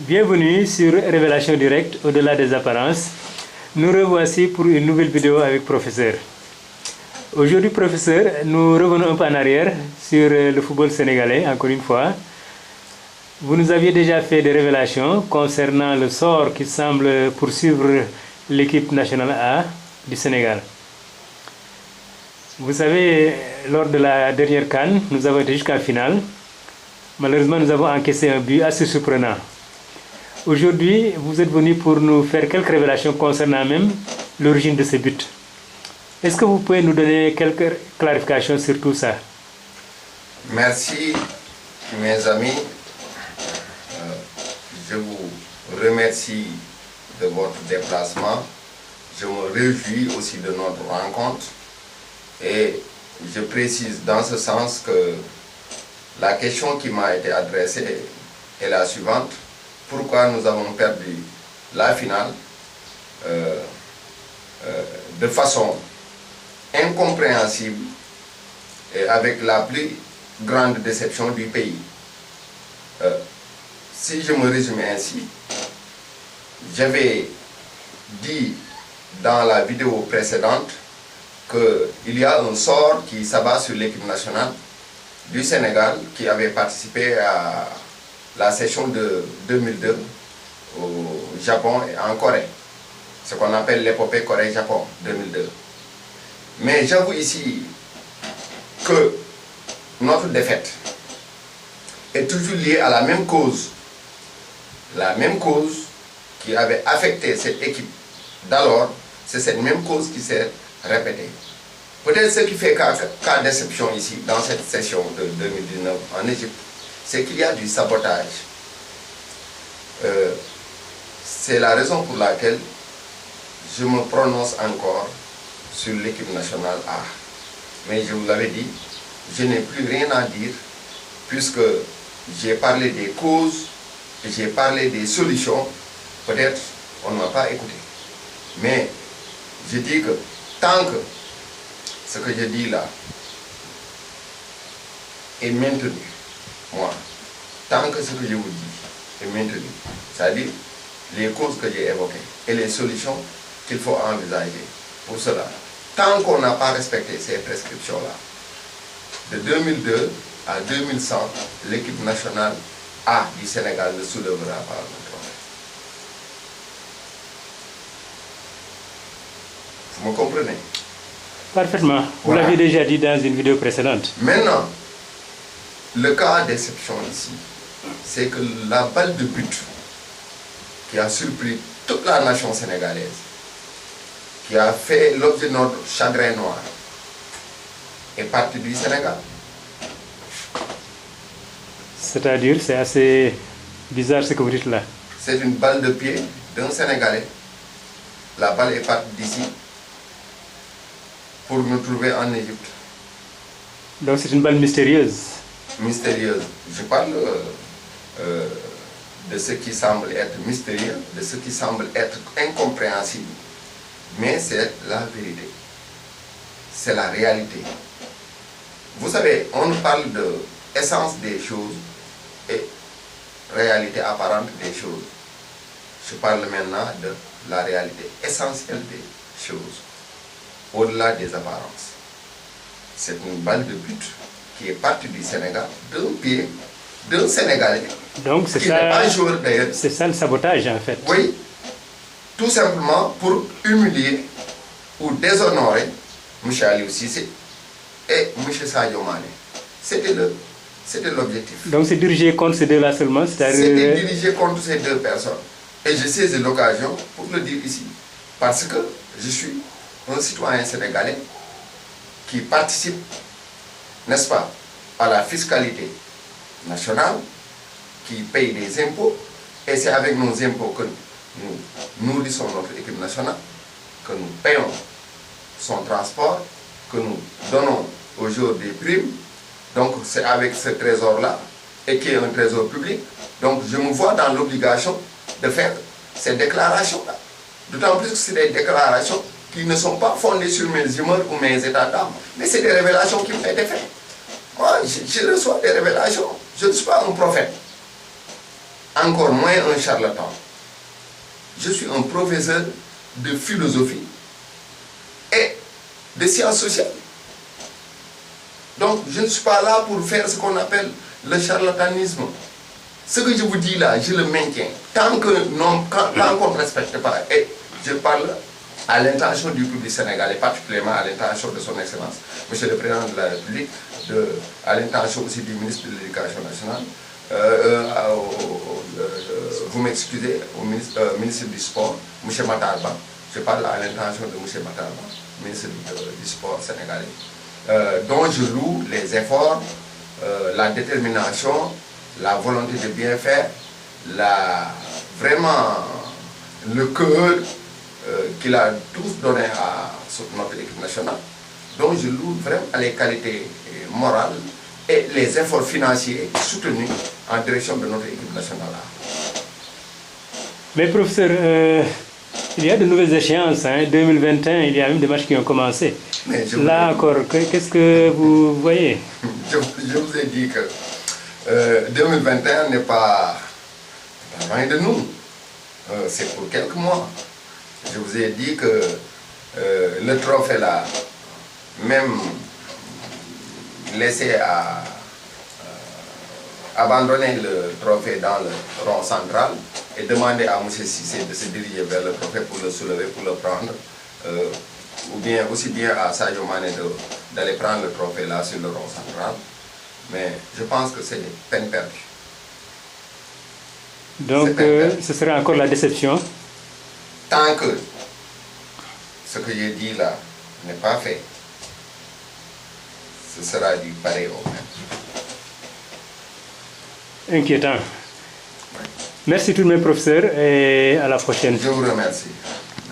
Bienvenue sur Révélation Directe, au-delà des apparences. Nous revoici pour une nouvelle vidéo avec Professeur. Aujourd'hui, Professeur, nous revenons un peu en arrière sur le football sénégalais, encore une fois. Vous nous aviez déjà fait des révélations concernant le sort qui semble poursuivre l'équipe nationale A du Sénégal. Vous savez, lors de la dernière CAN, nous avons été jusqu'en finale. Malheureusement, nous avons encaissé un but assez surprenant. Aujourd'hui, vous êtes venu pour nous faire quelques révélations concernant même l'origine de ce but. Est-ce que vous pouvez nous donner quelques clarifications sur tout ça? Merci, mes amis. Je vous remercie de votre déplacement. Je me réjouis aussi de notre rencontre. Et je précise dans ce sens que la question qui m'a été adressée est la suivante. Pourquoi nous avons perdu la finale de façon incompréhensible et avec la plus grande déception du pays. Si je me résume ainsi, j'avais dit dans la vidéo précédente qu'il y a un sort qui s'abat sur l'équipe nationale du Sénégal qui avait participé à la session de 2002 au Japon et en Corée, ce qu'on appelle l'épopée Corée-Japon 2002. Mais j'avoue ici que notre défaite est toujours liée à la même cause qui avait affecté cette équipe d'alors, c'est cette même cause qui s'est répétée. Peut-être ce qui fait cas d'exception ici, dans cette session de 2019 en Égypte, c'est qu'il y a du sabotage. C'est la raison pour laquelle je me prononce encore sur l'équipe nationale A. Mais je vous l'avais dit, je n'ai plus rien à dire puisque j'ai parlé des causes, j'ai parlé des solutions. Peut-être on ne m'a pas écouté. Mais je dis que tant que ce que je dis là est maintenu, moi, tant que ce que je vous dis est maintenu, c'est-à-dire les causes que j'ai évoquées et les solutions qu'il faut envisager pour cela, tant qu'on n'a pas respecté ces prescriptions-là, de 2002 à 2100, l'équipe nationale A du Sénégal ne soulèvera pas le trophée. Vous me comprenez? Parfaitement. Vous Voilà. l'avez déjà dit dans une vidéo précédente. Maintenant, le cas d'exception ici, c'est que la balle de but qui a surpris toute la nation sénégalaise, qui a fait l'objet de notre chagrin noir, est partie du Sénégal. C'est-à-dire, c'est assez bizarre ce que vous dites là. C'est une balle de pied d'un Sénégalais. La balle est partie d'ici pour nous trouver en Égypte. Donc c'est une balle mystérieuse. Mystérieuse. Je parle de ce qui semble être mystérieux, de ce qui semble être incompréhensible. Mais c'est la vérité. C'est la réalité. Vous savez, on nous parle de essence des choses et réalité apparente des choses. Je parle maintenant de la réalité essentielle des choses, au-delà des apparences. C'est une balle de but qui est partie du Sénégal, d'un pied, d'un Sénégalais, Donc c'est qui n'est pas ça, joueur d'ailleurs. c'est ça le sabotage en fait. Oui, tout simplement pour humilier ou déshonorer M. Aliou Cissé et M. Sadio Mané. C'était l'objectif. Donc c'est dirigé contre ces deux-là seulement, C'était c'est-à-dire dirigé contre ces deux personnes. Et je saisis l'occasion pour le dire ici. Parce que je suis un citoyen sénégalais qui participe, n'est-ce pas, à la fiscalité nationale, qui paye des impôts. Et c'est avec nos impôts que nous nourrissons notre équipe nationale, que nous payons son transport, que nous donnons aux joueurs des primes. Donc c'est avec ce trésor-là, et qui est un trésor public. Donc je me vois dans l'obligation de faire ces déclarations-là. D'autant plus que c'est des déclarations qui ne sont pas fondées sur mes humeurs ou mes états d'âme, mais c'est des révélations qui m'ont été faites. Moi, je reçois des révélations. Je ne suis pas un prophète. encore moins un charlatan. Je suis un professeur de philosophie et de sciences sociales. Donc, je ne suis pas là pour faire ce qu'on appelle le charlatanisme. Ce que je vous dis là, je le maintiens. Tant qu'on ne respecte pas, et je parle à l'intention du public sénégalais, particulièrement à l'intention de son Excellence, Monsieur le Président de la République, à l'intention aussi du ministre de l'Éducation nationale, vous m'excusez, au ministre du Sport, M. Matarba, je parle à l'intention de M. Matarba, ministre du Sport sénégalais, dont je loue les efforts, la détermination, la volonté de bien faire, vraiment le cœur qu'il a tous donné à notre équipe nationale, dont je loue vraiment les qualités morales et les efforts financiers soutenus en direction de notre équipe nationale. Mais professeur, il y a de nouvelles échéances, hein. 2021, il y a même des matchs qui ont commencé. Là encore, qu'est-ce que vous voyez? Je vous ai dit que 2021 n'est pas loin de nous. C'est pour quelques mois. Je vous ai dit que le trophée là, même laissé abandonner le trophée dans le rond central et demander à M. Cissé de se diriger vers le trophée pour le soulever, pour le prendre, ou bien aussi bien à Sadio Mané d'aller prendre le trophée là sur le rond central. Mais je pense que c'est peine perdue. Donc ce sera encore la déception? Tant que ce que j'ai dit là n'est pas fait, ce sera du pareil au même. Inquiétant. Merci tout de même, professeur, et à la prochaine. Je vous remercie.